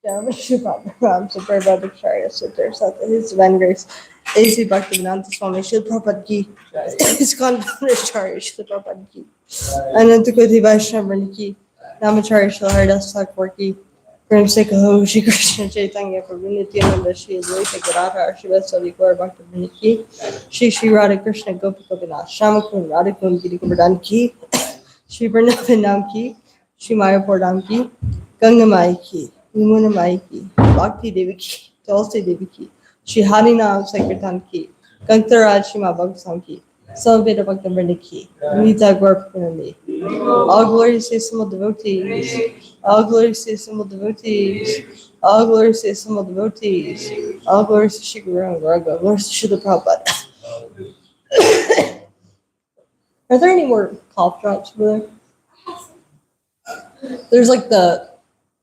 I'm super Bhattacharya Sutra Sat His Divine Grace A.C. Bhaktivedanta Swami Srila Prabhupada Ki His Convent Srila Prabhupada Ki Ananta Koti Vaishnava Ki Namacharya Srila Haridas Thakur Ki Prem Se Kaho Shri Krishna Chaitanya Prabhu Nityananda Shri Advaita Gadadhar Shri Vatsali Gaur Bhaktivinoda Ki Shri Radha Krishna Gopi Gopinath Shamakun Radhakun Giri Govardhan Ki Shri Vrindavan Dham Ki Shri Mayapur Dham Ki Ganga Mai Ki Yamuna Mai Ki Bhakti Devi Ki Tulsi Devi Ki Shri Hari Nam Sankirtan Ki Gangtaraj Shri Ma Bhagavatam Ki Salveda Bhakta Vrinda Ki Nita Gaur Purnami All glories to Simul devotees All glories to Simul devotees All glories to Simul devotees All glories to Shri Guru and Varga Glories to Srila Prabhupada. Are there any more cough drops over there? There's like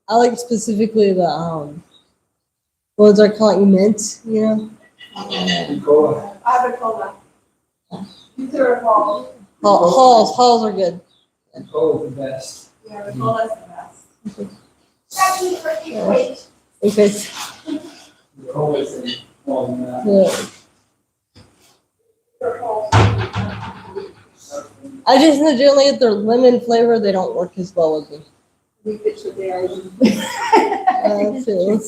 I like specifically the ones are called like mint, you know? I have a cola. These are Halls. Halls are good. Cola is the best. Yeah, the cola's the best. Okay. Wait. The cola is the Yeah. I just know generally if they're lemon flavor, they don't work as well with me. Let's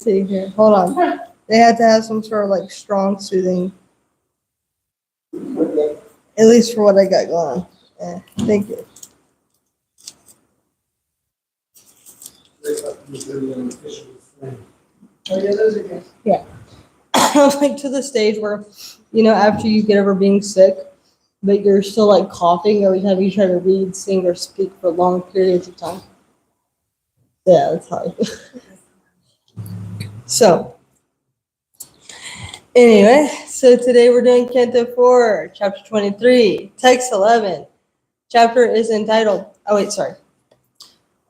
see here. Hold on. They had to have some sort of like strong soothing. At least for what I got going on. Yeah, thank you. Oh yeah, those are good. Yeah. I'm like to the stage where, you know, after you get over being sick, but you're still like coughing every time you try to read, sing, or speak for long periods of time. Yeah, that's how I feel. So, anyway, so today we're doing Canto 4, Chapter 23, Text 11. Chapter is entitled,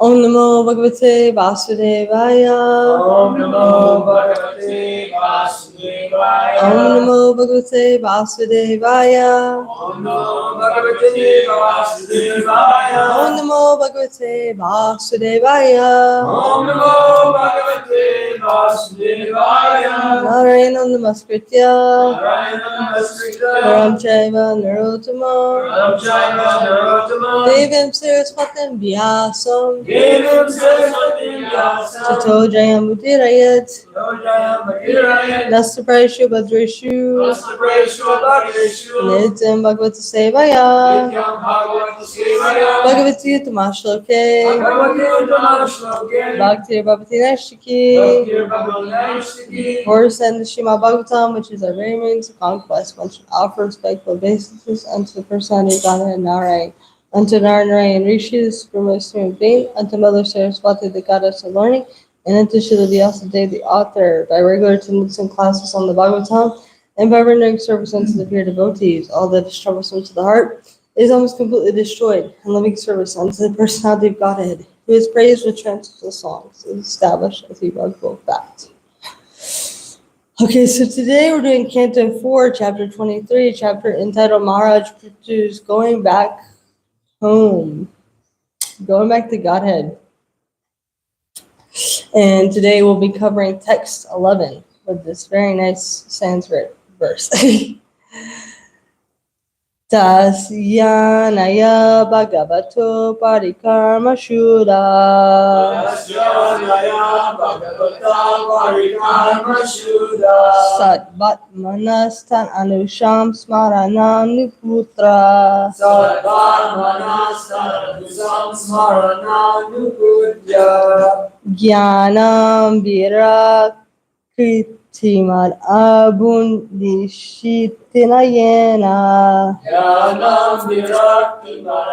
Om Namo Bhagavate Vasudevaya. Om Namo Bhagavate Vasudevaya. Om Namo Bhagavate Vasudevaya. Om Namo Bhagavate Vasudevaya. Om Namo Bhagavate Vasudevaya. Om Namo Bhagavate Vasudevaya. Narayana Namaskritya. Narayana Namaskritya. Param Chaiva Narottama. Param Chaiva Narottama. Devim Saraswatam Vyasam. Devim Saraswati Vyasam. Tato Jayam Udirayat. Lojaya Bhagiraya. Nastapraishu Bhadreshu. Nastapraishu Bhagreshu. Nityam Bhagavata Sevaya. Nityam Bhagavata Sevaya. Bhagavati Utamashloke. Bhagavati Utamashloke. Bhakti Bhavati Nashiki. Bhakti Bhagavati Nashiki. Horse and the Srimad Bhagavatam, which is our very means of conquest, one should offer respectful obeisances unto the personality of Godhead and Narayan, unto Narayan Rishis, Supremest Supreme Being, unto Mother Saraswati, the goddess of learning, and unto Srila Vyasadeva, the author, by regular attendance in classes on the Bhagavatam, and by rendering service unto the pure devotees. All that is troublesome to the heart is almost completely destroyed, and living service unto the personality of Godhead, who is praised with transcendental songs, is established as a remarkable fact. Okay, so today we're doing Canto 4, Chapter 23, chapter entitled Maharaj Pritu's Going Back Home, Going Back to Godhead. And today we'll be covering text 11 with this very nice Sanskrit verse. Tasyanaya Bhagavato Parikarma Shuddha. Tasyanaya Bhagavata Parikarma Shuddha. Satvatmanastan Anusham Smarananuputra. Satvatmanastan Anusham Smarananuputra. Jnanam Virakritimad Abundishitinayena. Jnanam Virakritimad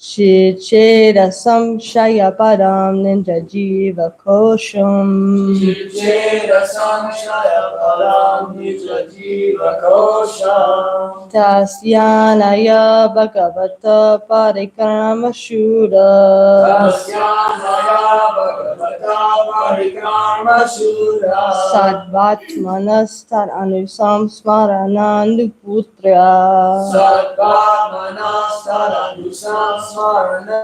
Shichera Samshaya Padam Ninja Jiva Kosham. Shichera Samshaya Padam Ninja Jiva Kosham. Tasyanaya Bhagavata Parikrama Shuddha. Tasyanaya Bhagavata Parikrama Shuddha. Sadvatmanastan Anusam Smarananduputra. Sadvatmanastan Anusam Smarana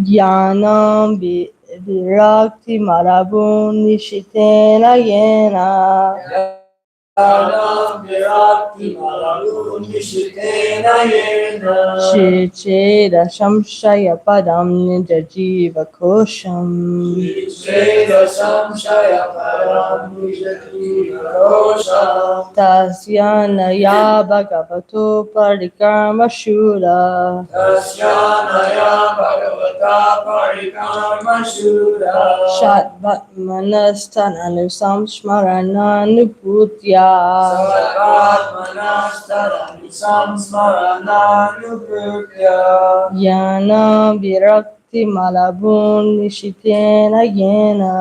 Jnanam virakti marabun nishitena yena. Shichera samshaya padam nijajiva kosham. Tasyanaya bhagavato parikrama shura. Shatvatmanasthana smarananubrutya. Yana virakti malabun nishitena yena.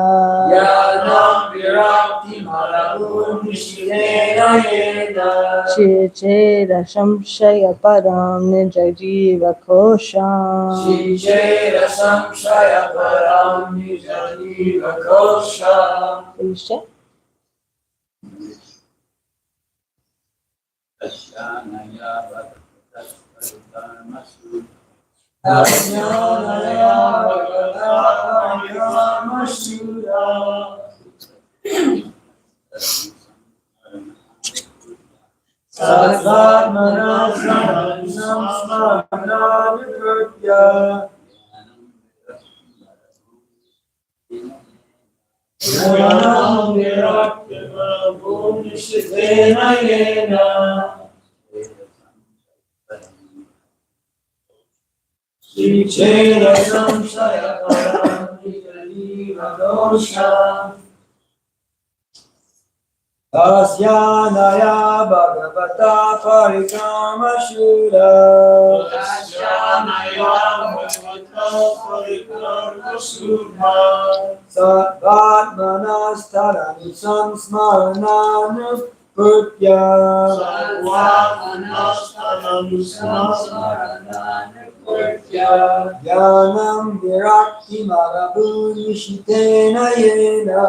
Chechera samshaya param nijajiva kosham. Finish it? Tasyanaya Bhagavata Parikrama Shura. Sattvatmanastarani samsmarananu purtya. Jnanam virakti marabun nishitena yena.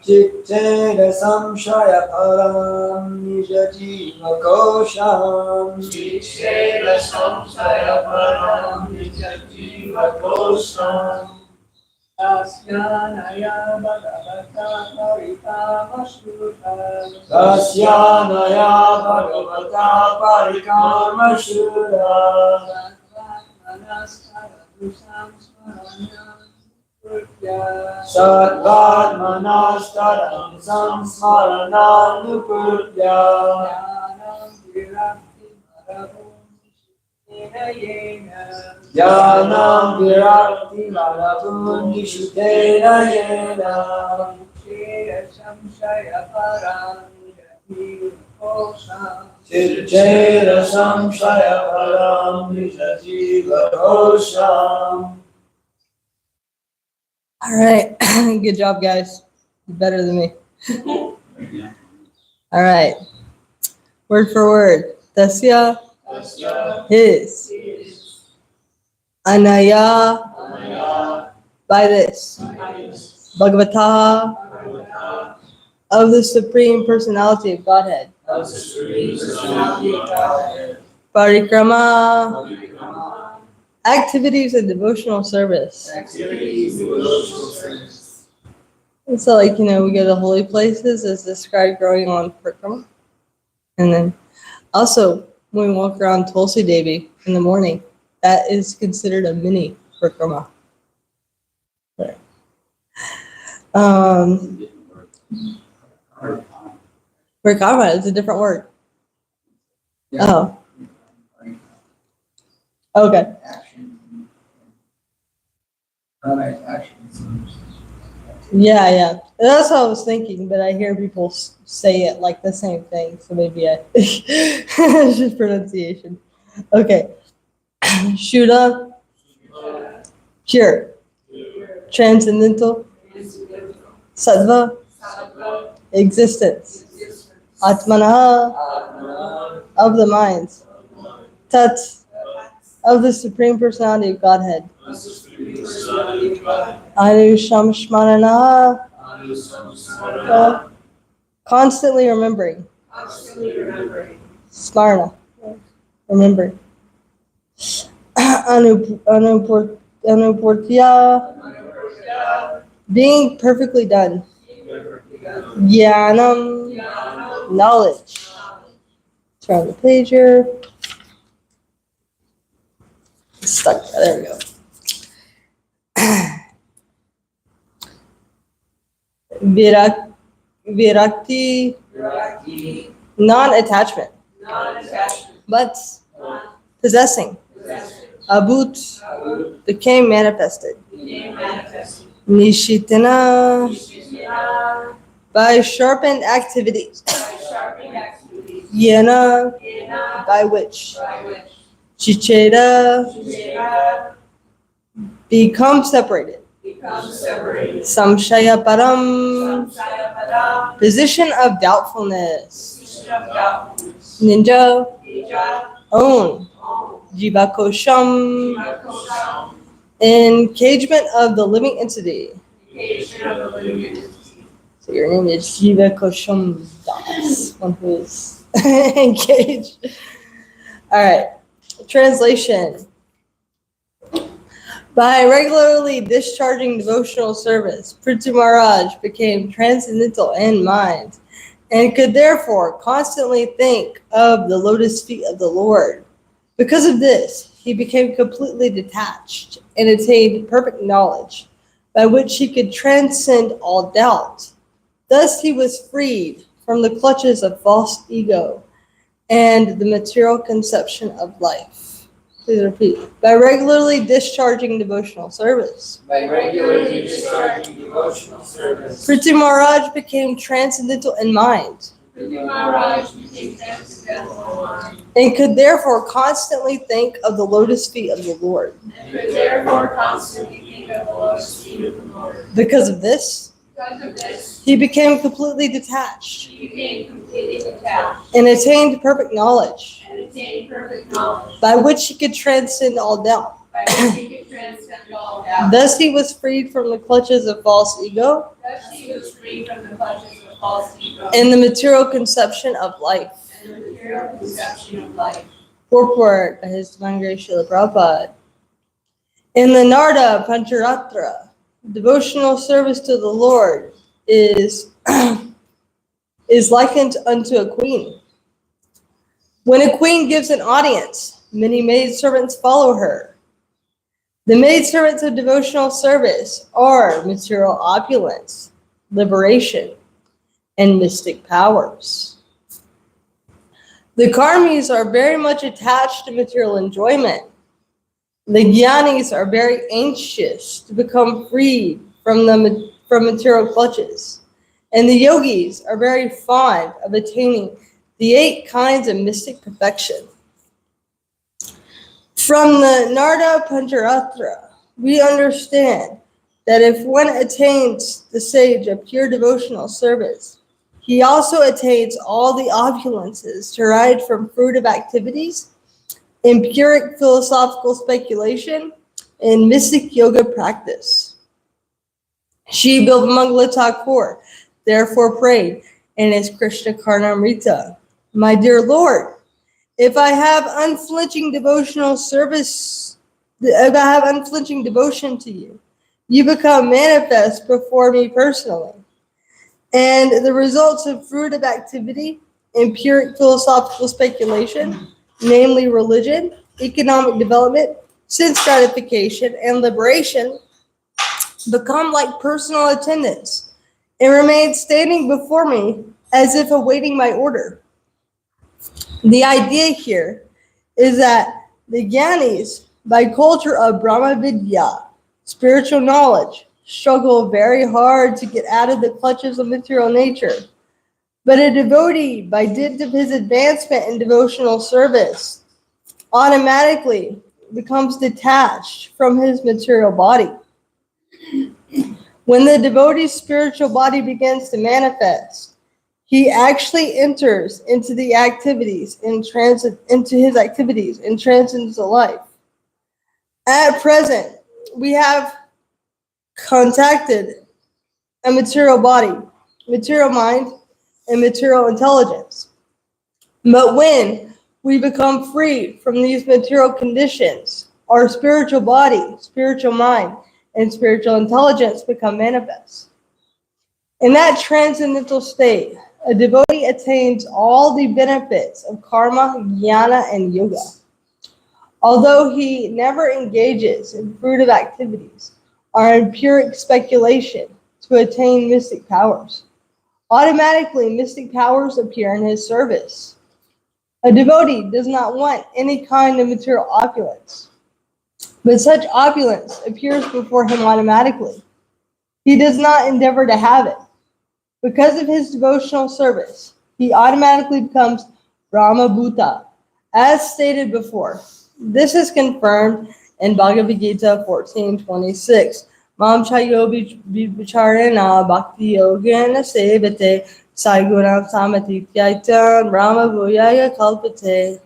Chittera samshaya param nijajiva kosham. Tasyanaya Bhagavata Parikrama Shura. Sattvatmanastaram samsmarananupurtya. Jnanam virakti marabun nishitena yena. Chechera samshaya param nijajiva kosham. All right. Good job, guys. You're better than me. All right. Word for word. Dasya, his. Anaya, by this. Bhagavata, of the Supreme Personality of Godhead. Parikrama, activities of devotional service. And so, like, we go to holy places as described growing on parikrama. And then also, when we walk around Tulsi Devi in the morning, that is considered a mini parikrama. Parikrama is a different word. Oh. Okay. Yeah. That's what I was thinking, but I hear people say it like the same thing, so maybe it's just pronunciation. Okay. Shuddha, pure, transcendental, sattva, existence, atmanaha, of the minds, tat, of the Supreme Personality of Godhead, anushamsmarana, constantly remembering, constantly remembering. Smarna, remember. Anuportya, being perfectly done. Jnanam, knowledge. Turn the page here. Stuck. There we go. Virakti, non-attachment, but possessing. Abut became manifested. Nishitana, by sharpened activities. Yena, by which. Chicheta, become separated. Samshaya param, position of doubtfulness. Ninja, own. Jivakosham, engagement of the living entity. So your name is Jivakosham Das, one who is engaged. All right, translation. By regularly discharging devotional service, Prithu Maharaj became transcendental in mind and could therefore constantly think of the lotus feet of the Lord. Because of this, he became completely detached and attained perfect knowledge, by which he could transcend all doubt. Thus he was freed from the clutches of false ego and the material conception of life. Please repeat. By regularly discharging devotional service. Prithu Maharaj became transcendental in mind and could therefore constantly think of the lotus feet of the Lord. Because of this, he became completely detached and attained perfect knowledge, by which he could transcend all doubt. Thus he was freed from the clutches of false ego and the material conception of life. Purport by His Divine Grace Srila Prabhupada. In the Narda Pancharatra, devotional service to the Lord is likened unto a queen. When a queen gives an audience, many maidservants follow her. The maidservants of devotional service are material opulence, liberation, and mystic powers. The karmis are very much attached to material enjoyment. The jnanis are very anxious to become freed from material clutches. And the yogis are very fond of attaining the 8 kinds of mystic perfection. From the Narda Pancharatra, we understand that if one attains the stage of pure devotional service, he also attains all the opulences derived from fruitive activities, empiric philosophical speculation, and mystic yoga practice. Shri Bilvamangala Thakur therefore prayed in his Krishna Karnamrita, "My dear Lord, if I have unflinching devotional service, if I have unflinching devotion to you, you become manifest before me personally. And the results of fruitive activity, empiric philosophical speculation, namely religion, economic development, sense gratification, and liberation, become like personal attendants and remain standing before me as if awaiting my order." The idea here is that the Gyanis, by culture of Brahma Vidya, spiritual knowledge, struggle very hard to get out of the clutches of material nature. But a devotee, by dint of his advancement in devotional service, automatically becomes detached from his material body. When the devotee's spiritual body begins to manifest, he actually enters into the activities into his activities and transcends life. At present, we have contacted a material body, material mind, and material intelligence. But when we become free from these material conditions, our spiritual body, spiritual mind, and spiritual intelligence become manifest. In that transcendental state, a devotee attains all the benefits of karma, jnana, and yoga. Although he never engages in fruitive activities or in pure speculation to attain mystic powers, automatically mystic powers appear in his service. A devotee does not want any kind of material opulence, but such opulence appears before him automatically. He does not endeavor to have it. Because of his devotional service, he automatically becomes Brahma Bhuta, as stated before. This is confirmed in Bhagavad Gita 14:26. Mam chayo vicharena bhakti yogena sevate saiguram samati tyaitan Brahma Bhuyaya kalpate.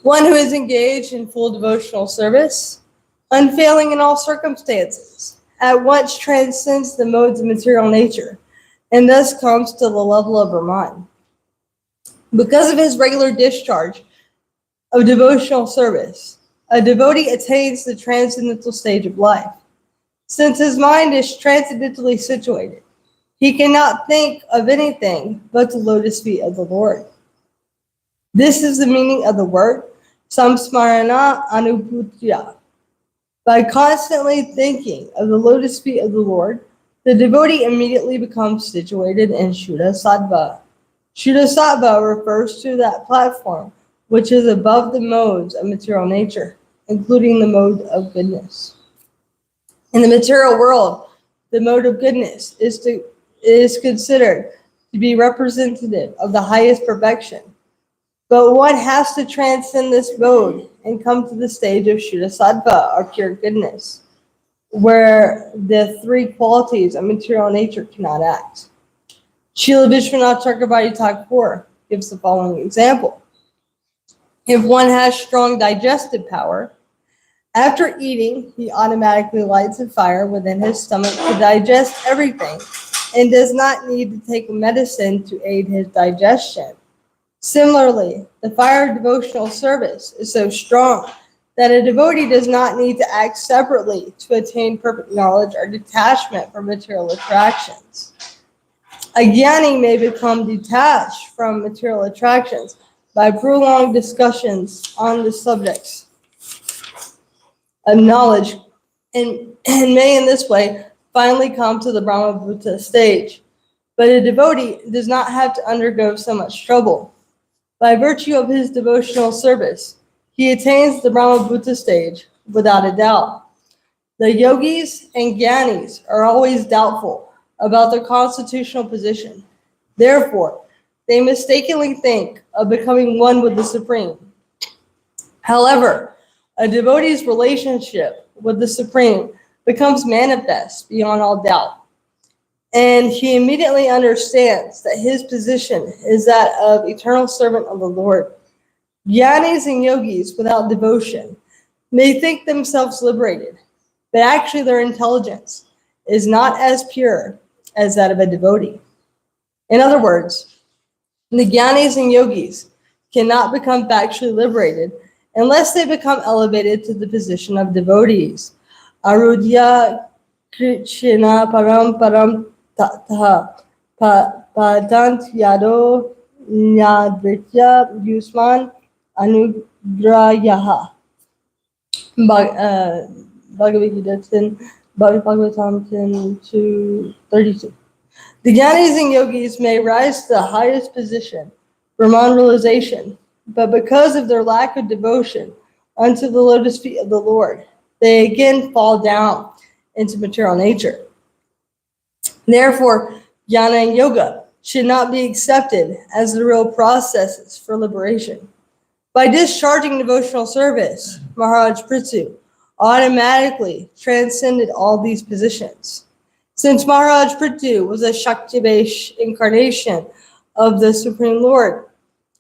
One who is engaged in full devotional service, unfailing in all circumstances, at once transcends the modes of material nature, and thus comes to the level of Brahman. Because of his regular discharge of devotional service, a devotee attains the transcendental stage of life. Since his mind is transcendentally situated, he cannot think of anything but the lotus feet of the Lord. This is the meaning of the word samsmarana anuputya. By constantly thinking of the lotus feet of the Lord, the devotee immediately becomes situated in Shuddha Sattva. Shuddha Sattva refers to that platform which is above the modes of material nature, including the mode of goodness. In the material world, the mode of goodness is considered to be representative of the highest perfection. But one has to transcend this mode and come to the stage of Shuddha Sattva, or pure goodness, where the three qualities of material nature cannot act. Srila Vishwanath Chakravarti Thakur gives the following example. If one has strong digestive power, after eating, he automatically lights a fire within his stomach to digest everything and does not need to take medicine to aid his digestion. Similarly, the fire of devotional service is so strong that a devotee does not need to act separately to attain perfect knowledge or detachment from material attractions. A jnani may become detached from material attractions by prolonged discussions on the subjects of knowledge and may in this way finally come to the Brahma Bhuta stage. But a devotee does not have to undergo so much trouble. By virtue of his devotional service, he attains the Brahma Bhuta stage without a doubt. The yogis and jnanis are always doubtful about their constitutional position. Therefore, they mistakenly think of becoming one with the Supreme. However, a devotee's relationship with the Supreme becomes manifest beyond all doubt, and he immediately understands that his position is that of eternal servant of the Lord. Jnanis and yogis without devotion may think themselves liberated, but actually their intelligence is not as pure as that of a devotee. In other words, the jnanis and yogis cannot become factually liberated unless they become elevated to the position of devotees. Arudhya Krishna Param Param Tatha Padant Yado Nyadritya Yusman Anugrayaha. Bhagavad Gita Bhagavatam 10:32. The jnanis and yogis may rise to the highest position, Brahman realization, but because of their lack of devotion unto the lotus feet of the Lord, they again fall down into material nature. Therefore, jnana and yoga should not be accepted as the real processes for liberation. By discharging devotional service, Maharaj Prithu automatically transcended all these positions. Since Maharaj Prithu was a Shaktivesh incarnation of the Supreme Lord,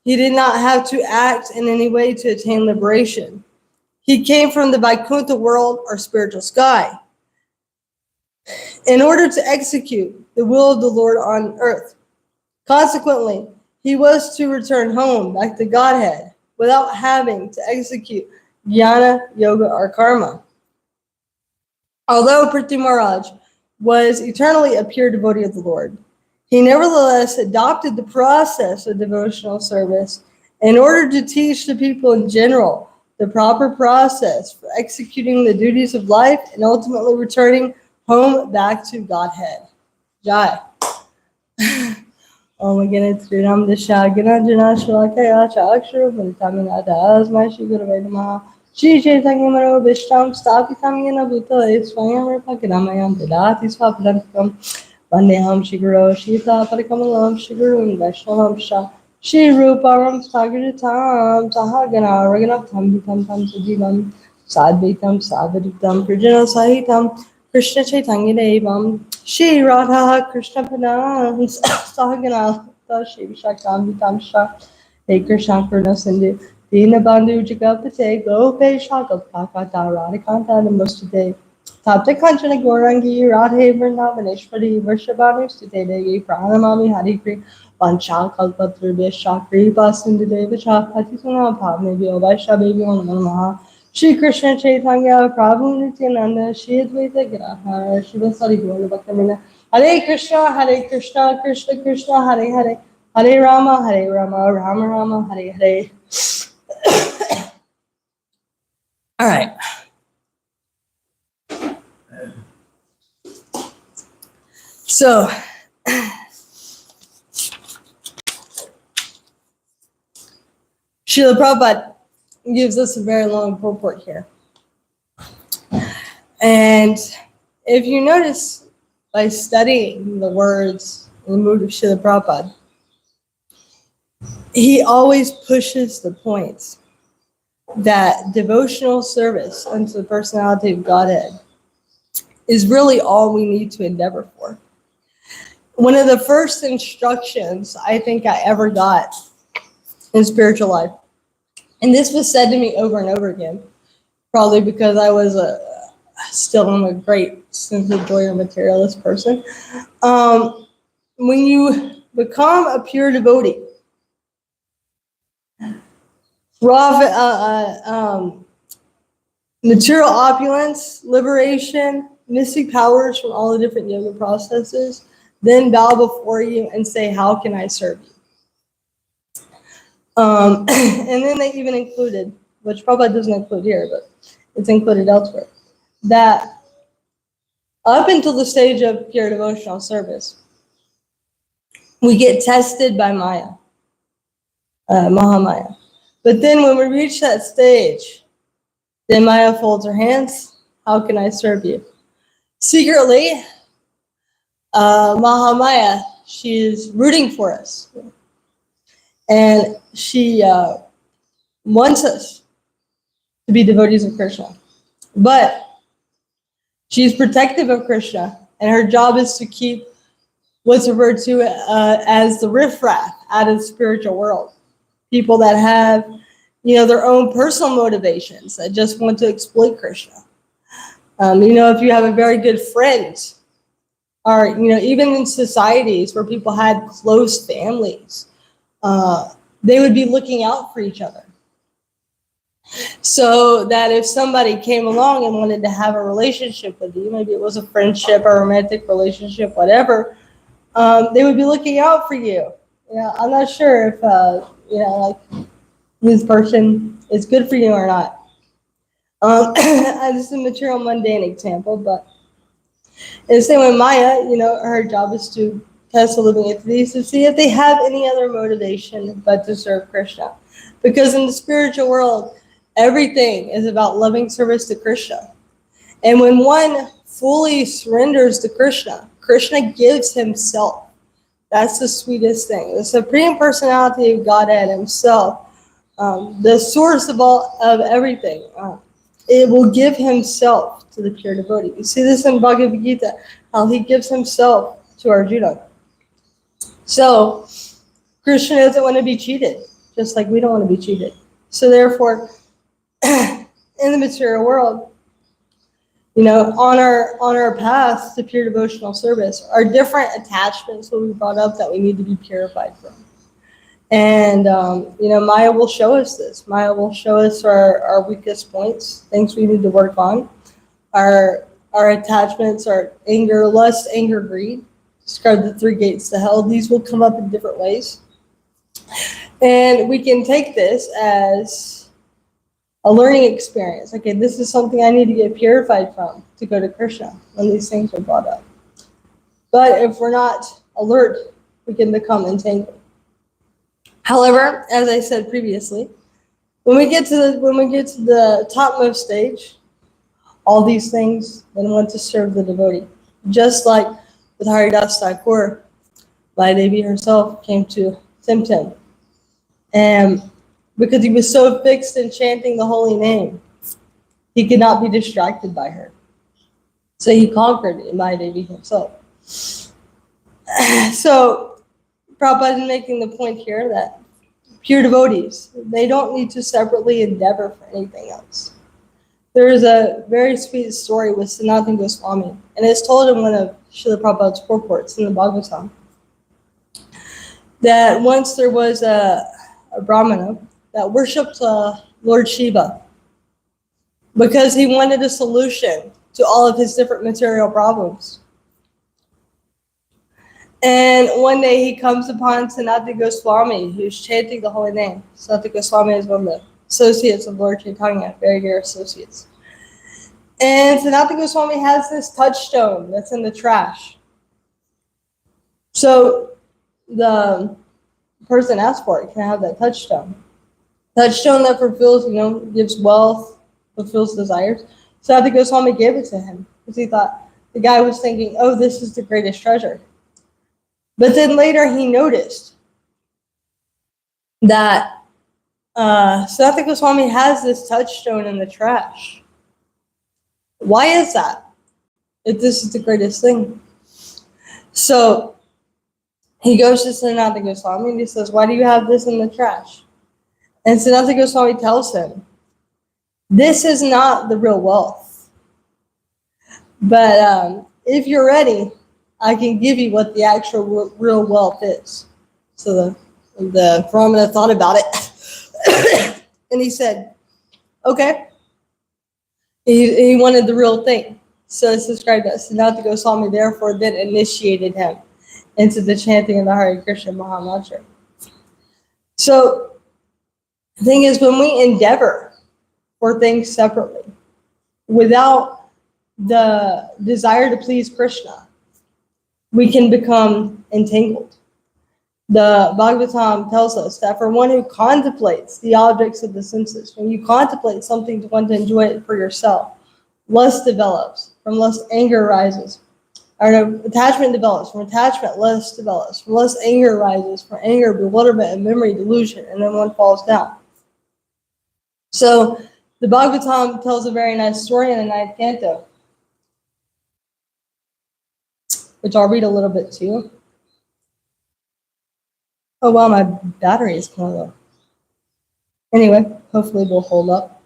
he did not have to act in any way to attain liberation. He came from the Vaikuntha world, or spiritual sky, in order to execute the will of the Lord on earth. Consequently, he was to return home back to Godhead without having to execute jnana, yoga, or karma. Although Prithvi Maharaj was eternally a pure devotee of the Lord, he nevertheless adopted the process of devotional service in order to teach the people in general the proper process for executing the duties of life and ultimately returning home back to Godhead. Jai. Om Gana Sri Ram Dashagana Jana Shalakaya Chakshara Vantamina Das Mashi Guru Vedamaha Shri Chaitanya Maro Vishtam Stapitam Yana Bhuta Swayam Rapakiramayam Dilati Swapadantam Vandeham Shri Guru Shita Parikamalam Shri Guru and Vaishnavam Shah Shri Ruparam Sagaritam Sahagana Raganatham Hitam Tam Sujivam Sadvitam Sadvitam Prijana Sahitam Krishna Chaitanya Devam Shri Radha Krishna Padam Sahagana Shri Vishakam Vitam Shah Hey Krishna Karuna Sindhu Dina Bandhu Jagapate Gope Shakapakata Radhikanta Namustate Tapte Kanchana Gorangi Radhe Vrindavaneshwari Varshabhanu State Devi Pranamami Harikri Pancha Kalpatru Shakri Basindhu Deva Chakati Suna Bhavne Vyo Vaishabevi Namaha Shri Krishna Chaitanya Prabhu Nityananda Shri Advaita Gadadhara Shiva Sari Gaura Bhaktamina Hare Krishna Krishna Krishna Hare Hare Hare Rama Rama Rama Hare Hare. All right. So Srila Prabhupada gives us a very long purport here. And if you notice by studying the words in the mood of Srila Prabhupada, he always pushes the points that devotional service unto the personality of Godhead is really all we need to endeavor for. One of the first instructions I think I ever got in spiritual life, and this was said to me over and over again, probably because I was still am a great sense of joy or materialist person. When you become a pure devotee, material opulence, liberation, mystic powers from all the different yoga processes, then bow before you and say, how can I serve you? And then they even included, which probably doesn't include here, but it's included elsewhere, that up until the stage of pure devotional service, we get tested by Maya, Mahamaya. But then when we reach that stage, then Maya folds her hands. How can I serve you? Secretly, Mahamaya, she is rooting for us. And she wants us to be devotees of Krishna. But she's protective of Krishna, and her job is to keep what's referred to as the riffraff out of the spiritual world. People that have, their own personal motivations that just want to exploit Krishna. If you have a very good friend, or, even in societies where people had close families, they would be looking out for each other. So that if somebody came along and wanted to have a relationship with you, maybe it was a friendship or romantic relationship, whatever, they would be looking out for you. I'm not sure if, this person is good for you or not. This is a material mundane example, but in the same way, Maya, her job is to test the living entities to see if they have any other motivation but to serve Krishna. Because in the spiritual world, everything is about loving service to Krishna. And when one fully surrenders to Krishna, Krishna gives himself. That's the sweetest thing. The Supreme Personality of Godhead himself, the source of everything, it will give himself to the pure devotee. You see this in Bhagavad Gita, how he gives himself to Arjuna. So Krishna doesn't want to be cheated, just like we don't want to be cheated. So therefore, in the material world, on our path to pure devotional service, our different attachments will be brought up that we need to be purified from. And, Maya will show us this. Maya will show us our weakest points, things we need to work on, our attachments, our anger, lust, anger, greed. Describe the 3 gates to hell. These will come up in different ways. And we can take this as a learning experience. Okay, this is something I need to get purified from to go to Krishna when these things are brought up. But if we're not alert, we can become entangled. However, as I said previously, when we get to the topmost stage, all these things then want to serve the devotee. Just like with Haridas Thakur, Devi herself came to tempt him. And because he was so fixed in chanting the holy name, he could not be distracted by her. So he conquered Devi himself. So Prabhupada is making the point here that pure devotees, they don't need to separately endeavor for anything else. There is a very sweet story with Sanatana Goswami, and it's told in one of Srila Prabhupada's purports in the Bhagavatam, that once there was a Brahmana that worshipped Lord Shiva because he wanted a solution to all of his different material problems. And one day he comes upon Sanatana Goswami, who's chanting the holy name. Sanatana Goswami is one of the associates of Lord Chaitanya, very dear associates. And Sanatana Goswami has this touchstone that's in the trash. So the person asked for it, can I have that touchstone? Touchstone that fulfills, gives wealth, fulfills desires. Sanatana Goswami gave it to him because he thought, the guy was thinking, oh, this is the greatest treasure. But then later he noticed that Sanatana Goswami has this touchstone in the trash. Why is that? If this is the greatest thing. So he goes to Sanatana Goswami and he says, why do you have this in the trash? And Sanatana Goswami tells him, this is not the real wealth. But if you're ready, I can give you what the actual real wealth is. So the Brahmana thought about it. And he said, okay. He wanted the real thing. So it's described that Sanatana Goswami therefore then initiated him into the chanting of the Hare Krishna Mahamantra. So the thing is, when we endeavor for things separately, without the desire to please Krishna, we can become entangled. The Bhagavatam tells us that for one who contemplates the objects of the senses, when you contemplate something to want to enjoy it for yourself, lust develops. From lust, anger arises. Attachment develops. From attachment, lust develops. From lust, anger arises. From anger, bewilderment and memory delusion, and then one falls down. So the Bhagavatam tells a very nice story in the 9th canto, which I'll read a little bit to you. Oh wow, my battery is kind of low. Anyway, hopefully we'll hold up.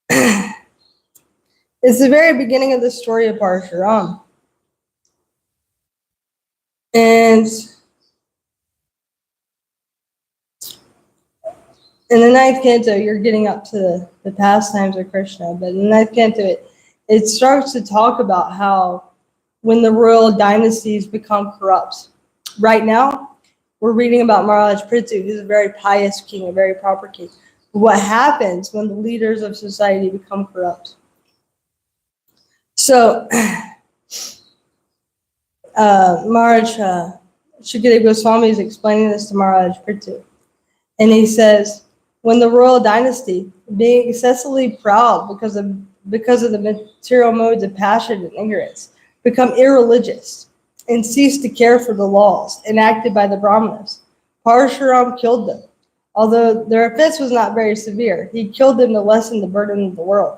It's the very beginning of the story of Parshuram. And in the 9th canto, you're getting up to the pastimes of Krishna, but in the 9th canto, it starts to talk about how when the royal dynasties become corrupt. Right now, we're reading about Maharaj Prithu, who's a very pious king, a very proper king. What happens when the leaders of society become corrupt? So, Maharaj Shukadeva Goswami is explaining this to Maharaj Prithu. And he says, when the royal dynasty, being excessively proud because of the material modes of passion and ignorance, become irreligious and cease to care for the laws enacted by the Brahmanas, Parshuram killed them. Although their offense was not very severe, he killed them to lessen the burden of the world.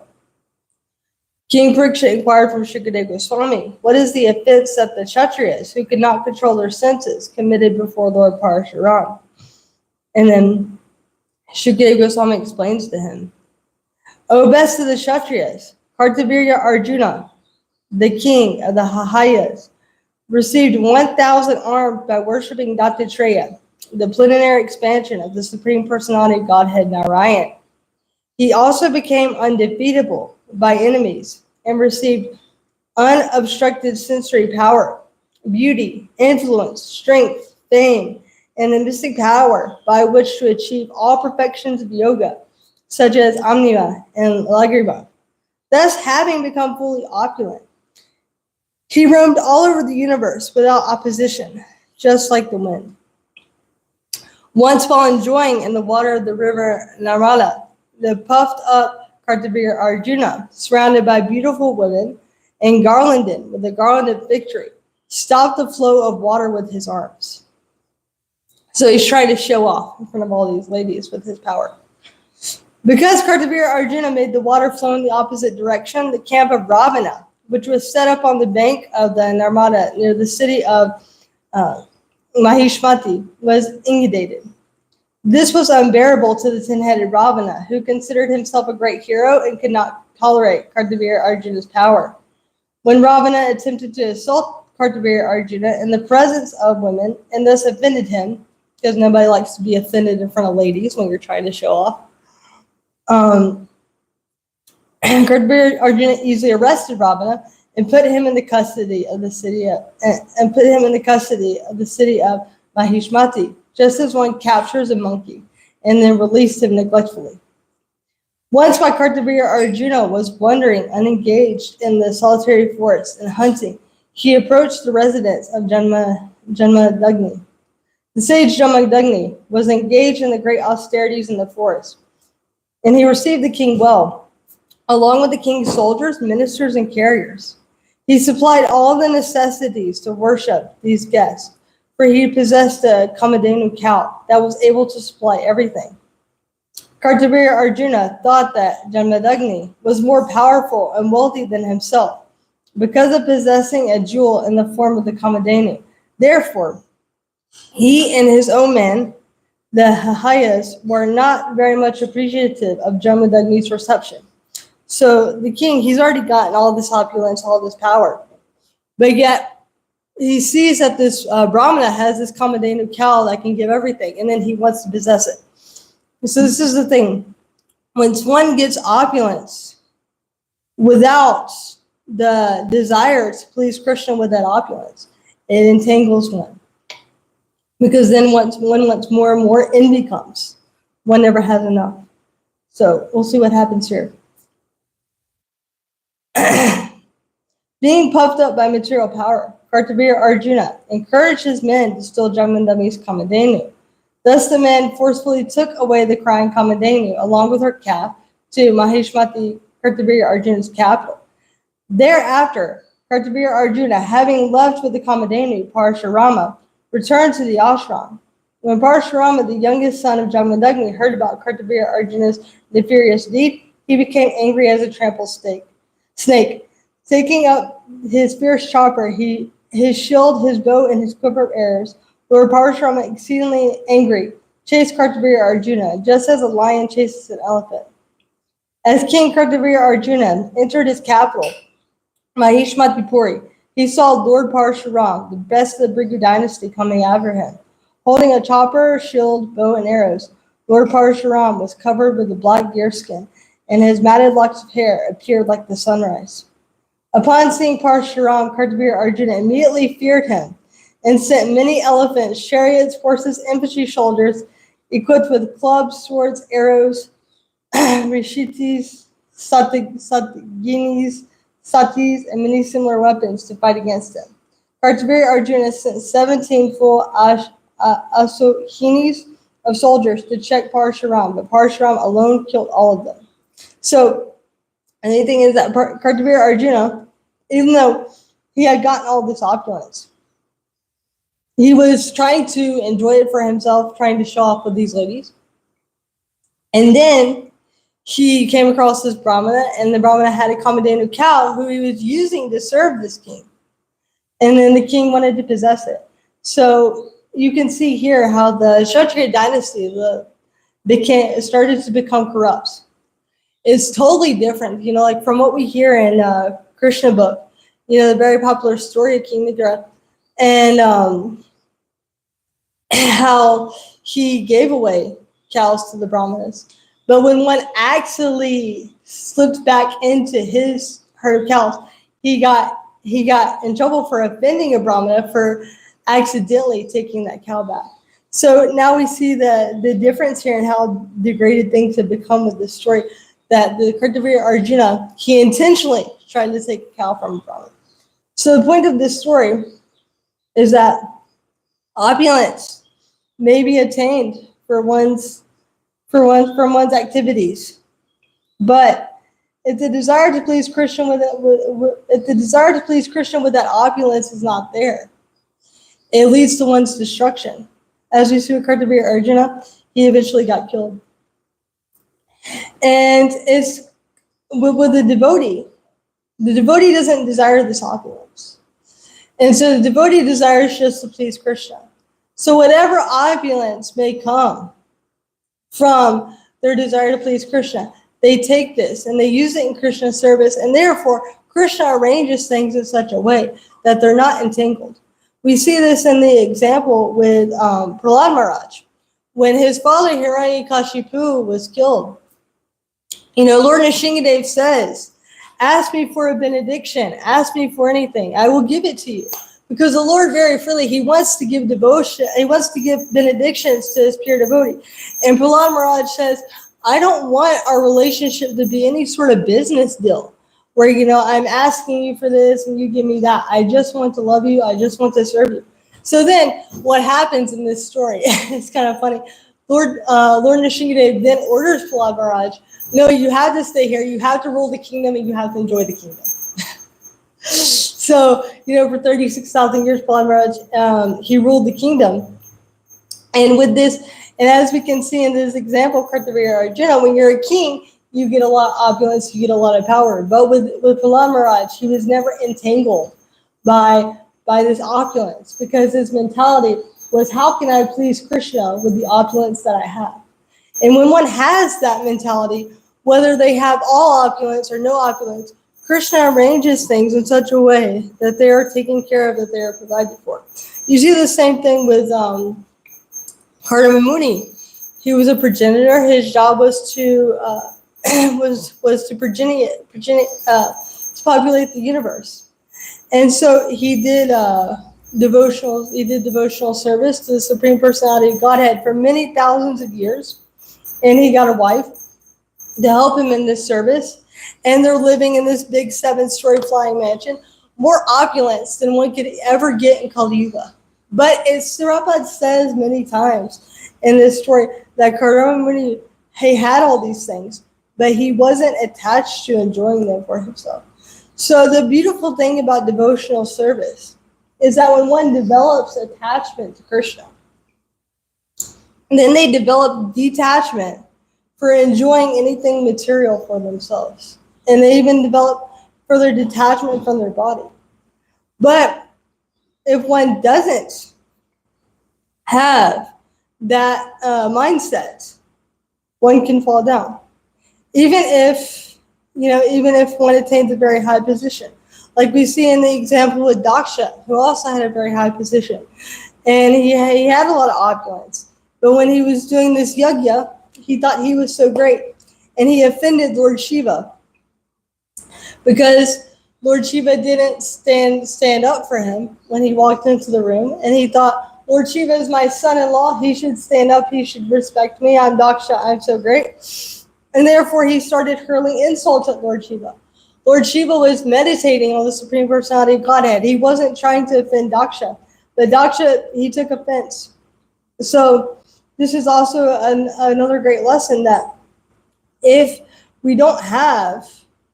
King Pariksha inquired from Shukadeva Goswami, what is the offense that the Kshatriyas, who could not control their senses, committed before Lord Parshuram? And then Shukadeva Goswami explains to him, O best of the Kshatriyas, Kartavirya Arjuna, the king of the Hahayas, received 1,000 arms by worshipping Dattatreya, the plenary expansion of the Supreme Personality of Godhead Narayan. He also became undefeatable by enemies and received unobstructed sensory power, beauty, influence, strength, fame, and the mystic power by which to achieve all perfections of yoga, such as Amniva and Lagrima. Thus, having become fully opulent, he roamed all over the universe without opposition, just like the wind. Once while enjoying in the water of the river Narmada, the puffed up Kartavir Arjuna, surrounded by beautiful women and garlanded with the garland of victory, stopped the flow of water with his arms. So he's trying to show off in front of all these ladies with his power. Because Kartavir Arjuna made the water flow in the opposite direction, the camp of Ravana, which was set up on the bank of the Narmada near the city of Mahishmati, was inundated. This was unbearable to the 10-headed Ravana, who considered himself a great hero and could not tolerate Kartavir Arjuna's power. When Ravana attempted to assault Kartavir Arjuna in the presence of women and thus offended him, because nobody likes to be offended in front of ladies when you're trying to show off, Kartavir Arjuna easily arrested Ravana and put him in the custody of the city of Mahishmati, just as one captures a monkey and then released him neglectfully. Once while Kartavir Arjuna was wandering unengaged in the solitary forest and hunting, he approached the residence of Jamadagni. The sage Jamadagni was engaged in the great austerities in the forest, and he received the king well, along with the king's soldiers, ministers, and carriers. He supplied all the necessities to worship these guests, for he possessed a Kamadhenu cow that was able to supply everything. Kartavir Arjuna thought that Jamadagni was more powerful and wealthy than himself because of possessing a jewel in the form of the Kamadhenu. Therefore, he and his own men, the Hahayas, were not very much appreciative of Jamadagni's reception. So the king, he's already gotten all this opulence, all this power, but yet he sees that this Brahmana has this Kamadhenu cow that can give everything, and then he wants to possess it. So this is the thing. Once one gets opulence without the desire to please Krishna with that opulence, it entangles one. Because then once one wants more and more, envy comes. One never has enough. So we'll see what happens here. Being puffed up by material power, Kartavir Arjuna encouraged his men to steal Jamadagni's Kamadhenu. Thus the men forcefully took away the crying Kamadhenu along with her calf to Mahishmati, Kartavir Arjuna's capital. Thereafter, Kartavir Arjuna, having left with the Kamadhenu, Parashurama, returned to the ashram. When Parashurama, the youngest son of Jamadagni, heard about Kartavir Arjuna's nefarious deed, he became angry as a trampled snake. Taking up his fierce chopper, his shield, his bow, and his quiver of arrows, Lord Parashurama, exceedingly angry, chased Kartavir Arjuna, just as a lion chases an elephant. As King Kartavir Arjuna entered his capital, Mahishmatipuri, he saw Lord Parashuram, the best of the Bhrigu dynasty, coming after him. Holding a chopper, shield, bow, and arrows, Lord Parashuram was covered with a black deerskin, and his matted locks of hair appeared like the sunrise. Upon seeing Parashuram, Kartavir Arjuna immediately feared him and sent many elephants, chariots, horses, infantry, soldiers, equipped with clubs, swords, arrows, rishitis, sataginis, satis, and many similar weapons to fight against him. Kartavir Arjuna sent 17 full asohinis of soldiers to check Parashuram, but Parashuram alone killed all of them. So, and the thing is that Kartavir Arjuna, even though he had gotten all this opulence, he was trying to enjoy it for himself, trying to show off with these ladies. And then he came across this Brahmana, and the Brahmana had a Kamadhenu cow who he was using to serve this king. And then the king wanted to possess it. So you can see here how the Kshatriya dynasty started to become corrupt. It's totally different, like from what we hear in Krishna book, the very popular story of King Nidra. And how he gave away cows to the Brahmanas. But when one actually slipped back into his herd of cows, he got in trouble for offending a Brahmana for accidentally taking that cow back. So now we see the difference here in how degraded things have become with this story. That the Kartaviriya Arjuna, he intentionally tried to take a cow from a Brahmana. So the point of this story is that opulence may be attained from one's activities, but if the desire to please Krishna with that opulence is not there, it leads to one's destruction. As we see with Kartaviriya Arjuna, he eventually got killed. And it's with the devotee doesn't desire this opulence. And so the devotee desires just to please Krishna. So whatever opulence may come from their desire to please Krishna, they take this and they use it in Krishna's service, and therefore Krishna arranges things in such a way that they're not entangled. We see this in the example with Prahlad Maharaj. When his father Hiranyakashipu was killed, Lord Nrsimhadev says, ask me for a benediction, ask me for anything, I will give it to you. Because the Lord very freely, he wants to give devotion, he wants to give benedictions to his pure devotee. And Prahlad Maharaj says, I don't want our relationship to be any sort of business deal where, I'm asking you for this and you give me that. I just want to love you. I just want to serve you. So then what happens in this story, it's kind of funny. Lord Nrsimhadev then orders Prahlad Maharaj, no, you have to stay here. You have to rule the kingdom and you have to enjoy the kingdom. So, for 36,000 years, Prahlad Maharaj, he ruled the kingdom. And with this, and as we can see in this example, Kartaviriya Arjuna, when you're a king, you get a lot of opulence, you get a lot of power. But with Prahlad Maharaj, he was never entangled by this opulence, because his mentality was, how can I please Krishna with the opulence that I have? And when one has that mentality, whether they have all opulence or no opulence, Krishna arranges things in such a way that they are taken care of, that they are provided for. You see the same thing with Kardama Muni. He was a progenitor. His job was to to populate the universe, and so he did devotional service to the Supreme Personality of Godhead for many thousands of years, and he got a wife to help him in this service. And they're living in this big 7-story flying mansion, more opulence than one could ever get in Kali Yuga. But as Srimad says many times in this story, that Kardama Muni, he had all these things, but he wasn't attached to enjoying them for himself. So the beautiful thing about devotional service is that when one develops attachment to Krishna, then they develop detachment for enjoying anything material for themselves. And they even develop further detachment from their body. But if one doesn't have that mindset, one can fall down. Even if one attains a very high position. Like we see in the example with Daksha, who also had a very high position. And he had a lot of opulence. But when he was doing this yajna, he thought he was so great. And he offended Lord Shiva. Because Lord Shiva didn't stand up for him when he walked into the room. And he thought, Lord Shiva is my son-in-law. He should stand up. He should respect me. I'm Daksha. I'm so great. And therefore, he started hurling insults at Lord Shiva. Lord Shiva was meditating on the Supreme Personality of Godhead. He wasn't trying to offend Daksha. But Daksha, he took offense. So this is also another great lesson, that if we don't have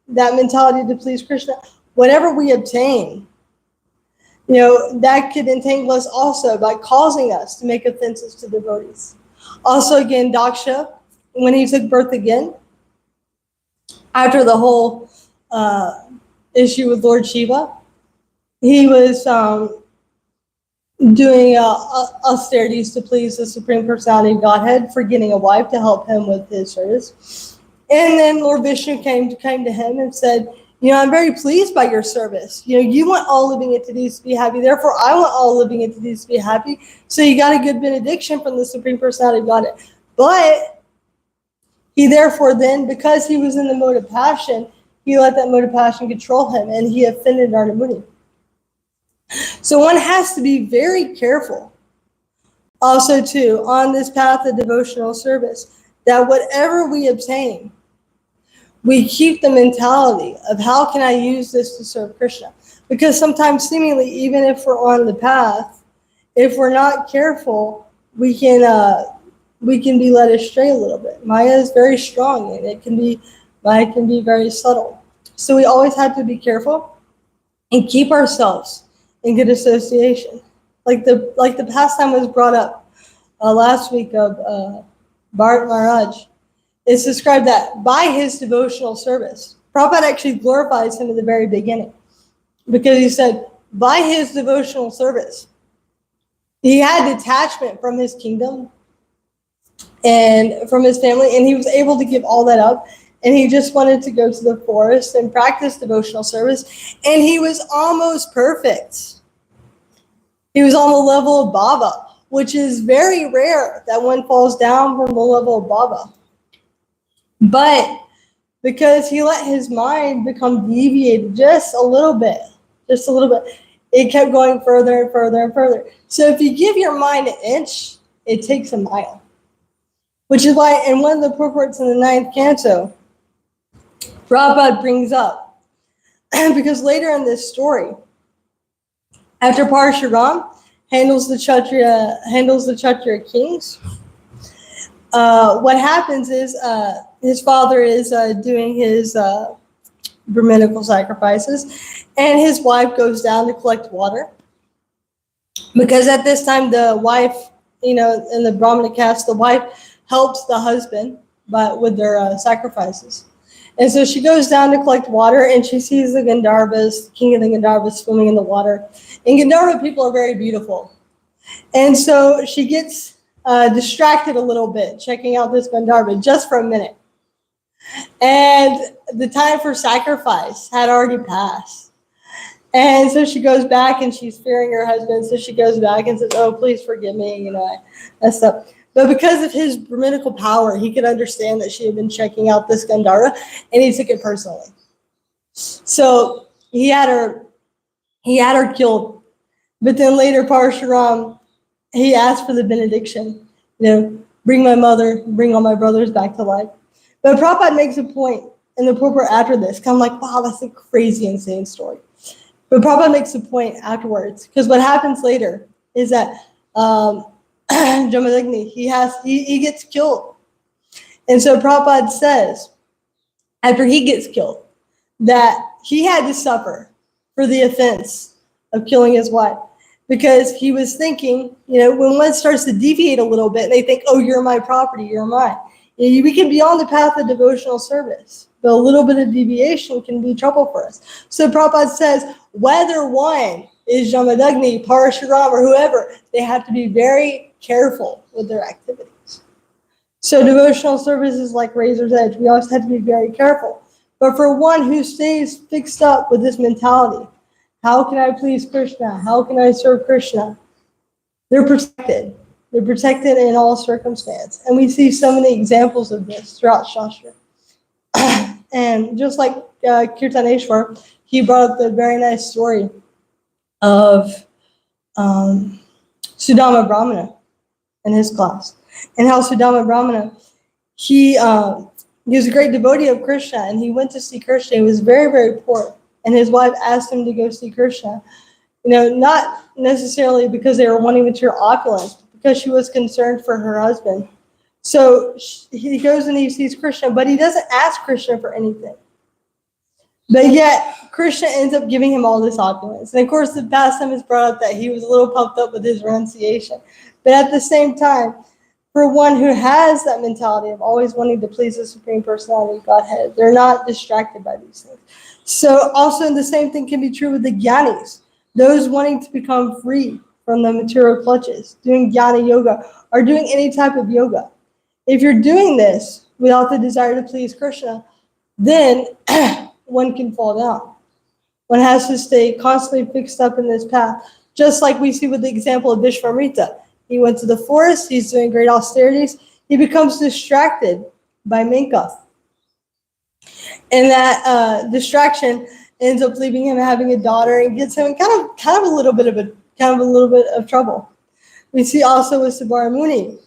that mentality to please Krishna, whatever we obtain, that could entangle us also by causing us to make offenses to devotees. Also, again, Daksha, when he took birth again, after the whole issue with Lord Shiva, he was doing austerities to please the Supreme Personality of Godhead, for getting a wife to help him with his service. And then Lord Vishnu came to him and said, I'm very pleased by your service. You want all living entities to be happy. Therefore, I want all living entities to be happy. So you got a good benediction from the Supreme Personality of Godhead. But he therefore then, because he was in the mode of passion, he let that mode of passion control him, and he offended Narada. So one has to be very careful also too on this path of devotional service, that whatever we obtain, we keep the mentality of how can I use this to serve Krishna? Because sometimes seemingly, even if we're on the path, if we're not careful, we can be led astray a little bit. Maya is very strong, and Maya can be very subtle. So we always have to be careful and keep ourselves in good association. Like the pastime was brought up last week of Bharat Maharaj. It's described that by his devotional service, Prabhupada actually glorifies him at the very beginning, because he said by his devotional service, he had detachment from his kingdom and from his family, and he was able to give all that up, and he just wanted to go to the forest and practice devotional service, and he was almost perfect. He was on the level of Baba, which is very rare that one falls down from the level of Baba. But because he let his mind become deviated just a little bit, it kept going further and further and further. So if you give your mind an inch, it takes a mile. Which is why in one of the purports in the 9th canto, Prabhupada brings up, because later in this story, after Parshuram handles the Kshatriya kings, what happens is his father is doing his Brahminical sacrifices, and his wife goes down to collect water. Because at this time, the wife, in the Brahmana caste, the wife helps the husband with their sacrifices. And so she goes down to collect water, and she sees the Gandharvas, the king of the Gandharvas, swimming in the water. And Gandharva people are very beautiful. And so she gets distracted a little bit, checking out this Gandharva just for a minute. And the time for sacrifice had already passed. And so she goes back, and she's fearing her husband. So she goes back and says, "Oh, please forgive me. I messed up." But because of his Brahminical power, he could understand that she had been checking out this Gandharva, and he took it personally. So he had her killed. But then later, Parshuram, he asked for the benediction. Bring my mother, bring all my brothers back to life. But Prabhupada makes a point in the purport after this, kind of like, wow, that's a crazy, insane story. But Prabhupada makes a point afterwards, because what happens later is that Jamadagni, he gets killed. And so Prabhupada says, after he gets killed, that he had to suffer for the offense of killing his wife. Because he was thinking, when one starts to deviate a little bit, they think, oh, you're my property, you're mine. We can be on the path of devotional service, but a little bit of deviation can be trouble for us. So Prabhupada says, whether one is Jamadagni, Parshuram, or whoever, they have to be very careful with their activities. So devotional service is like razor's edge. We always have to be very careful. But for one who stays fixed up with this mentality, how can I please Krishna? How can I serve Krishna? They're protected. They're protected in all circumstance. And we see so many examples of this throughout Shastra. And just like Kirtaneshwar, he brought up the very nice story of Sudama Brahmana in his class. And how Sudama Brahmana, he was a great devotee of Krishna, and he went to see Krishna. He was very, very poor. And his wife asked him to go see Krishna, not necessarily because they were wanting material opulence, but because she was concerned for her husband. So he goes and he sees Krishna, but he doesn't ask Krishna for anything. But yet, Krishna ends up giving him all this opulence. And of course, the pastime is brought up that he was a little pumped up with his renunciation. But at the same time, for one who has that mentality of always wanting to please the Supreme Personality of Godhead, they're not distracted by these things. So also the same thing can be true with the Gyanis, those wanting to become free from the material clutches, doing Jnana yoga, or doing any type of yoga. If you're doing this without the desire to please Krishna, then one can fall down. One has to stay constantly fixed up in this path, just like we see with the example of Vishwamrita. He went to the forest, he's doing great austerities, he becomes distracted by Minka. And that distraction ends up leaving him having a daughter and gets him in kind of a little bit of trouble. We see also with Sabara Muni,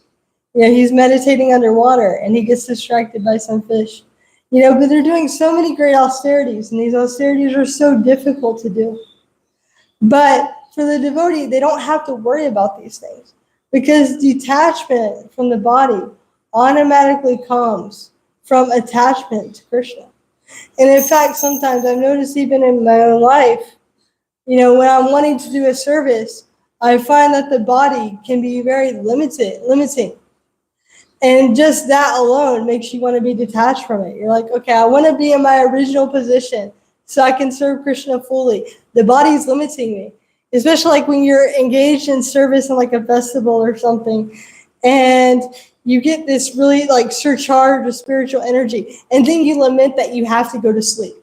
he's meditating underwater and he gets distracted by some fish. But they're doing so many great austerities, and these austerities are so difficult to do. But for the devotee, they don't have to worry about these things, because detachment from the body automatically comes from attachment to Krishna. And in fact, sometimes I've noticed even in my own life, when I'm wanting to do a service, I find that the body can be very limiting. And just that alone makes you want to be detached from it. You're like, okay, I want to be in my original position so I can serve Krishna fully. The body's limiting me, especially like when you're engaged in service in like a festival or something, and you get this really like surcharge of spiritual energy, and then you lament that you have to go to sleep.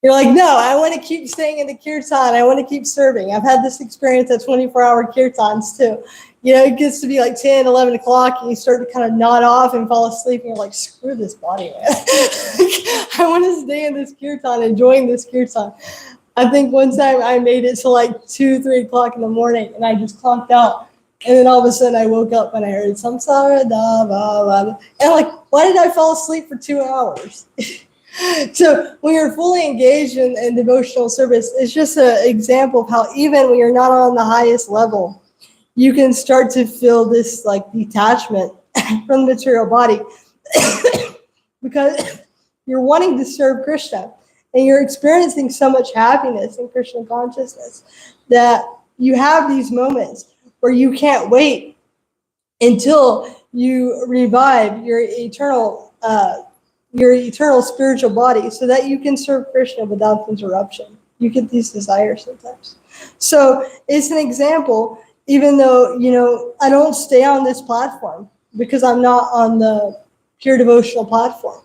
You're like, no, I want to keep staying in the kirtan. I want to keep serving. I've had this experience at 24-hour kirtans too. It gets to be like 10, 11 o'clock, and you start to kind of nod off and fall asleep, and you're like, screw this body, man. I want to stay in this kirtan, enjoying this kirtan. I think one time I made it to like 2, 3 o'clock in the morning, and I just clonked out. And then all of a sudden I woke up and I heard samsara da ba ba. And I'm like, why did I fall asleep for 2 hours? So when you're fully engaged in devotional service, it's just an example of how even when you're not on the highest level, you can start to feel this like detachment from the material body because you're wanting to serve Krishna and you're experiencing so much happiness in Krishna consciousness that you have these moments where you can't wait until you revive your eternal spiritual body so that you can serve Krishna without interruption. You get these desires sometimes. So it's an example, even though, I don't stay on this platform because I'm not on the pure devotional platform.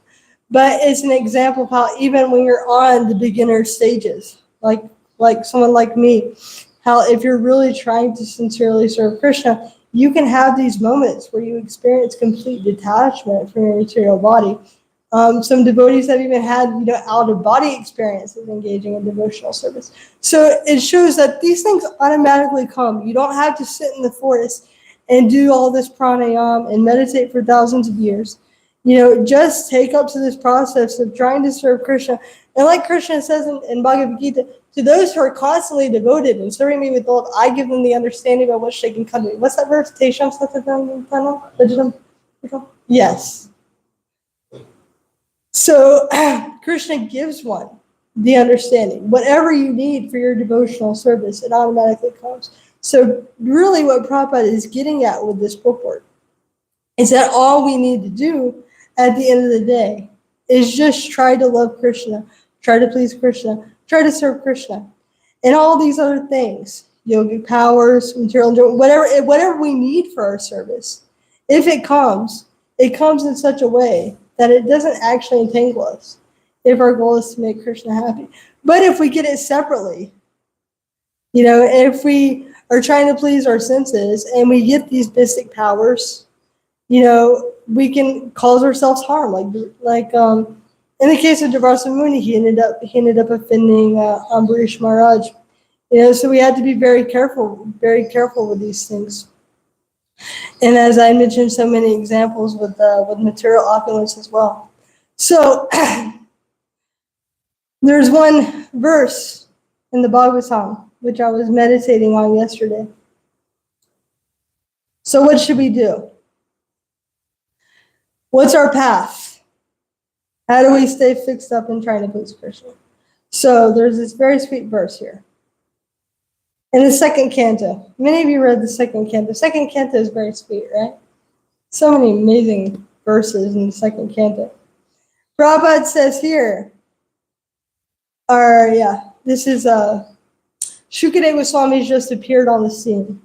But it's an example of how even when you're on the beginner stages, like someone like me, how if you're really trying to sincerely serve Krishna, you can have these moments where you experience complete detachment from your material body. Some devotees have even had, out-of-body experiences engaging in devotional service. So it shows that these things automatically come. You don't have to sit in the forest and do all this pranayam and meditate for thousands of years. Just take up to this process of trying to serve Krishna. And like Krishna says in Bhagavad Gita, to those who are constantly devoted and serving me with love, I give them the understanding by which they can come to me. What's that verse? Tesham satatam tanam? Yes. So Krishna gives one the understanding. Whatever you need for your devotional service, it automatically comes. So really what Prabhupada is getting at with this purport is that all we need to do at the end of the day is just try to love Krishna, try to please Krishna, try to serve Krishna. And all these other things, yogic powers, material endurance, whatever we need for our service, if it comes in such a way that it doesn't actually entangle us if our goal is to make Krishna happy. But if we get it separately, if we are trying to please our senses and we get these mystic powers, we can cause ourselves harm. Like in the case of Devarsa Muni, he ended up offending Ambarish Maharaj. So we had to be very careful with these things. And as I mentioned, so many examples with material opulence as well. So there's one verse in the Bhagavatam which I was meditating on yesterday. So what should we do? What's our path? How do we stay fixed up in trying to please Krishna? So there's this very sweet verse here. In the second canto, many of you read the second canto. The second canto is very sweet, right? So many amazing verses in the second canto. Prabhupada says here, this is Shukadeva Swami just appeared on the scene.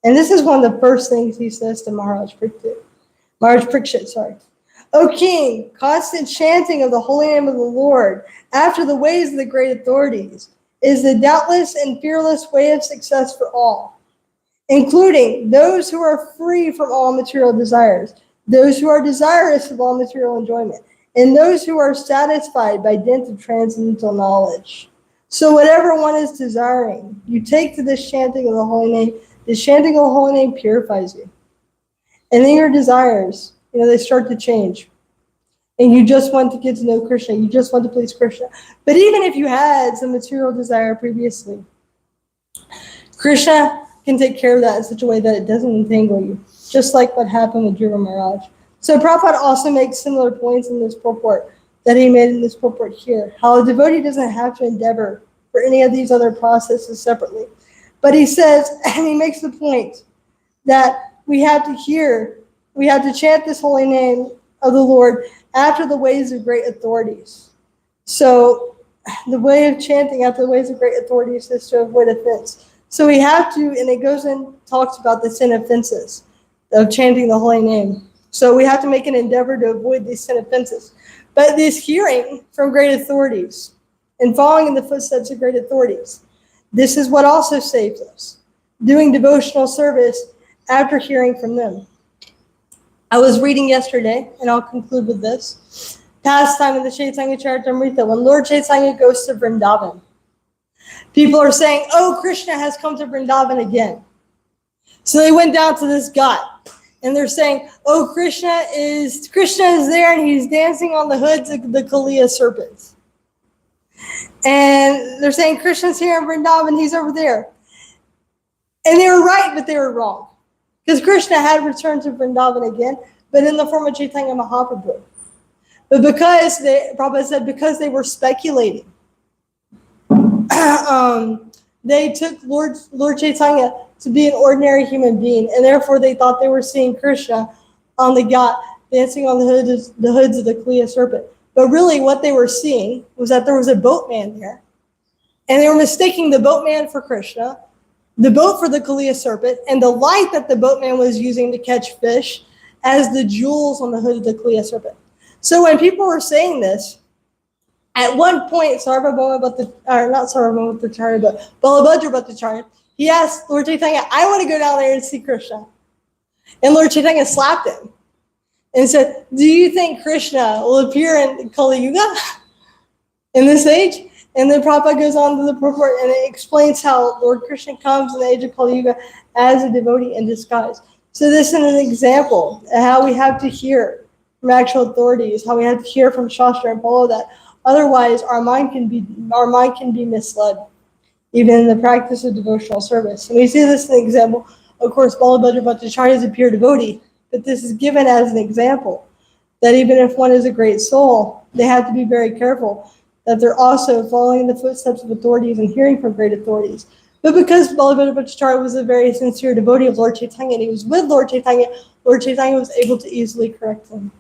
And this is one of the first things he says to Maharaj Parikshit. O king, constant chanting of the holy name of the Lord after the ways of the great authorities is the doubtless and fearless way of success for all, including those who are free from all material desires, those who are desirous of all material enjoyment, and those who are satisfied by dint of transcendental knowledge. So whatever one is desiring, you take to this chanting of the holy name. This chanting of the holy name purifies you. And then your desires, they start to change. And you just want to get to know Krishna. You just want to please Krishna. But even if you had some material desire previously, Krishna can take care of that in such a way that it doesn't entangle you, just like what happened with Dhruva Maharaj. So Prabhupada also makes similar points in this purport that he made in this purport here, how a devotee doesn't have to endeavor for any of these other processes separately. But he says, and he makes the point, that we have to chant this holy name of the Lord after the ways of great authorities. So the way of chanting after the ways of great authorities is to avoid offense. So we have to, and it goes and talks about the 10 offenses of chanting the holy name. So we have to make an endeavor to avoid these 10 offenses. But this hearing from great authorities and following in the footsteps of great authorities, this is what also saves us. Doing devotional service after hearing from them. I was reading yesterday, and I'll conclude with this, pastime in the Chaitanya Charitamrita, when Lord Chaitanya goes to Vrindavan. People are saying, oh, Krishna has come to Vrindavan again. So they went down to this ghat, and they're saying, oh, Krishna is there, and he's dancing on the hoods of the Kaliya serpents. And they're saying, Krishna's here in Vrindavan, he's over there. And they were right, but they were wrong. Because Krishna had returned to Vrindavan again, but in the form of Chaitanya Mahaprabhu. But Prabhupada said, because they were speculating, they took Lord Chaitanya to be an ordinary human being, and therefore they thought they were seeing Krishna on the ghat, dancing on the hoods of the Kaliya serpent. But really what they were seeing was that there was a boatman there, and they were mistaking the boatman for Krishna, the boat for the Kaliya serpent, and the light that the boatman was using to catch fish as the jewels on the hood of the Kaliya serpent. So when people were saying this, at one point, Ballabhadra Bhattacharya, he asked Lord Chaitanya, I want to go down there and see Krishna. And Lord Chaitanya slapped him and said, do you think Krishna will appear in Kali Yuga in this age? And then Prabhupada goes on to the purport and it explains how Lord Krishna comes in the age of Kali Yuga as a devotee in disguise. So this is an example of how we have to hear from actual authorities, how we have to hear from Shastra and follow that. Otherwise, our mind can be misled, even in the practice of devotional service. And we see this in an example. Of course, Ballabhadra Bhattacharya is a pure devotee, but this is given as an example that even if one is a great soul, they have to be very careful that they're also following the footsteps of authorities and hearing from great authorities. But because Ballabhadra Bhattacharya was a very sincere devotee of Lord Chaitanya, and he was with Lord Chaitanya was able to easily correct him.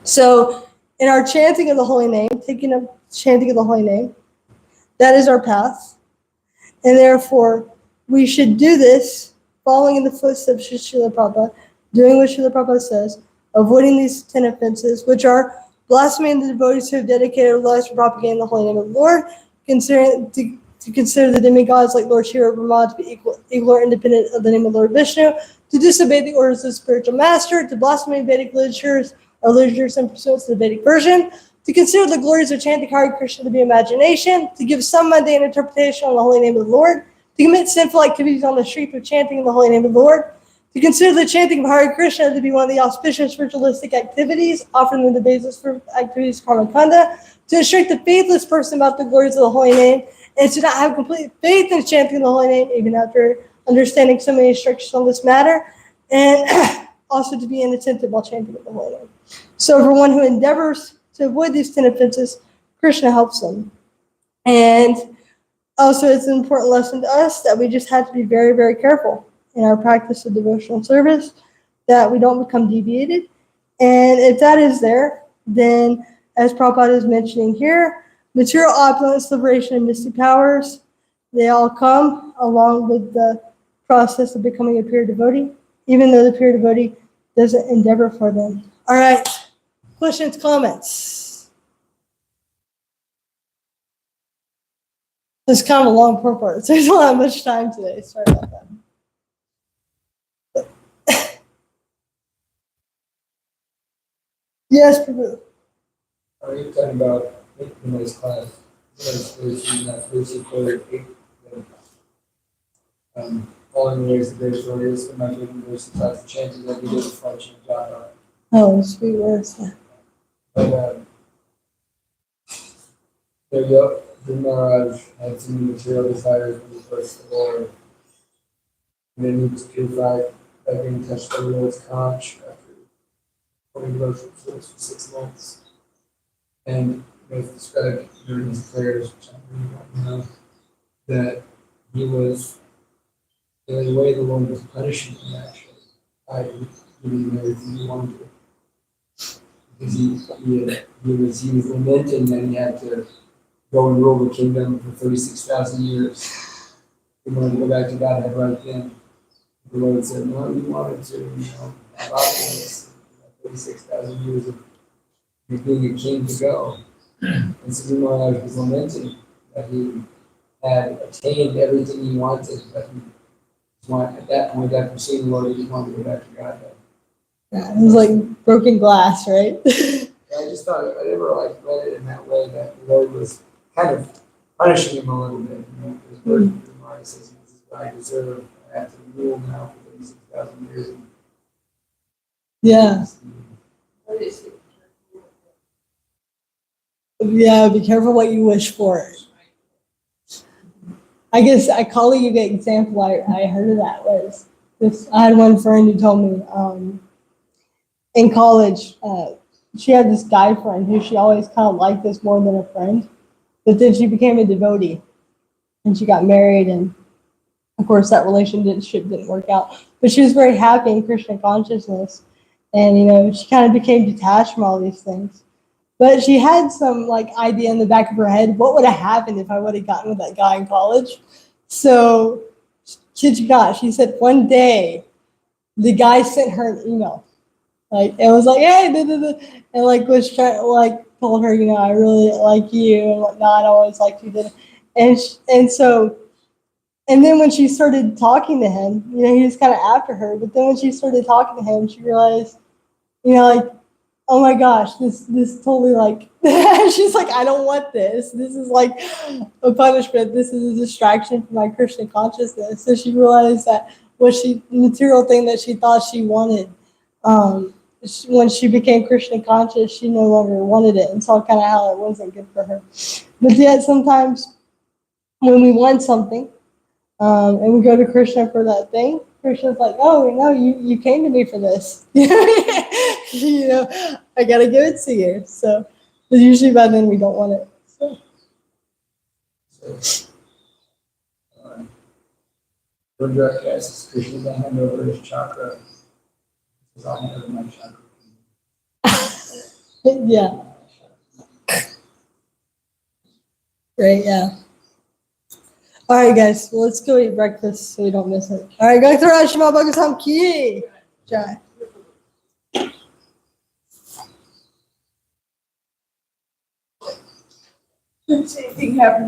So in our chanting of the holy name, taking up chanting of the holy name, that is our path. And therefore, we should do this following in the footsteps of Srila Prabhupada, doing what Srila Prabhupada says, avoiding these 10 offenses, which are blaspheming the devotees who have dedicated their lives to propagating the holy name of the Lord, to consider the demigods like Lord Shiva Brahma to be equal or independent of the name of Lord Vishnu, to disobey the orders of the spiritual master, to blaspheme Vedic literatures or literatures in pursuance of the Vedic version, to consider the glories of chanting Hare Krishna to be imagination, to give some mundane interpretation on the holy name of the Lord, to commit sinful activities on the street of chanting the holy name of the Lord, to consider the chanting of Hare Krishna to be one of the auspicious ritualistic activities, offering the basis for activities karmakanda, to instruct the faithless person about the glories of the holy name, and to not have complete faith in chanting the holy name, even after understanding so many instructions on this matter, and also to be inattentive while chanting the holy name. So for one who endeavors to avoid these 10 offenses, Krishna helps them. And also it's an important lesson to us that we just have to be very, very careful in our practice of devotional service, that we don't become deviated. And if that is there, then as Prabhupada is mentioning here, material opulence, liberation, and mystic powers, they all come along with the process of becoming a pure devotee, even though the pure devotee doesn't endeavor for them. All right. questions, comments? It's kind of a long purport, so there's not that much time today. Sorry about that. Yes, Prabhu. Are you talking about in this class? Following the ways of grace warriors, and my favorite verse about the chances that we did function of God. Oh, sweet words. But the Maharaj had some material desires when he first the Lord. And then he was purified by being touched by the Lord's conch after 20 devotions for 6 months. And it was described during his prayers, which I really don't know, that he was, in a way, the Lord was punishing him actually by giving him everything he wanted. Because he was lamenting that he had to go and rule the kingdom for 36,000 years. He wanted to go back to Godhead right then. The Lord said, no, you wanted to, have options. 36,000 years of being a king to go. And so Maharaj was lamenting that he had attained everything he wanted, but he at that point, after seeing the Lord, he just wanted to go back to Godhead. Yeah, it was like broken glass, right? I just thought, I never read it in that way, that the Lord was kind of punishing him a little bit. His word, Maharaj says, this is what I deserve. I have to rule now for 36,000 years. Yeah. Yeah, be careful what you wish for. I guess a colleague example I heard of that was this. I had one friend who told me in college, she had this guy friend who she always kind of liked this more than a friend, but then she became a devotee and she got married, and of course that relationship didn't work out, but she was very happy in Krishna consciousness, and she kind of became detached from all these things. But she had some idea in the back of her head, what would have happened if I would have gotten with that guy in college? So, kid you not, she said one day the guy sent her an email. It was hey, and was trying told her, I really like you and whatnot. I always liked you. And then when she started talking to him, he was kind of after her. But then when she started talking to him, she realized, oh my gosh, this totally she's I don't want this. This is a punishment. This is a distraction from my Krishna consciousness. So she realized that the material thing that she thought she wanted, when she became Krishna conscious, she no longer wanted it, and saw kind of how it wasn't good for her. But yet sometimes when we want something, and we go to Krishna for that thing, Krishna's oh, no, you came to me for this. I gotta give it to you. So, but usually by then we don't want it. So, Rudra asks Krishna to hand over his chakra. He says, I'll hand over my chakra. Yeah. Great, yeah. All right, guys. Well, let's go eat breakfast so we don't miss it. All right, go through Srimad Bhagavatam ki jai. Anything happen?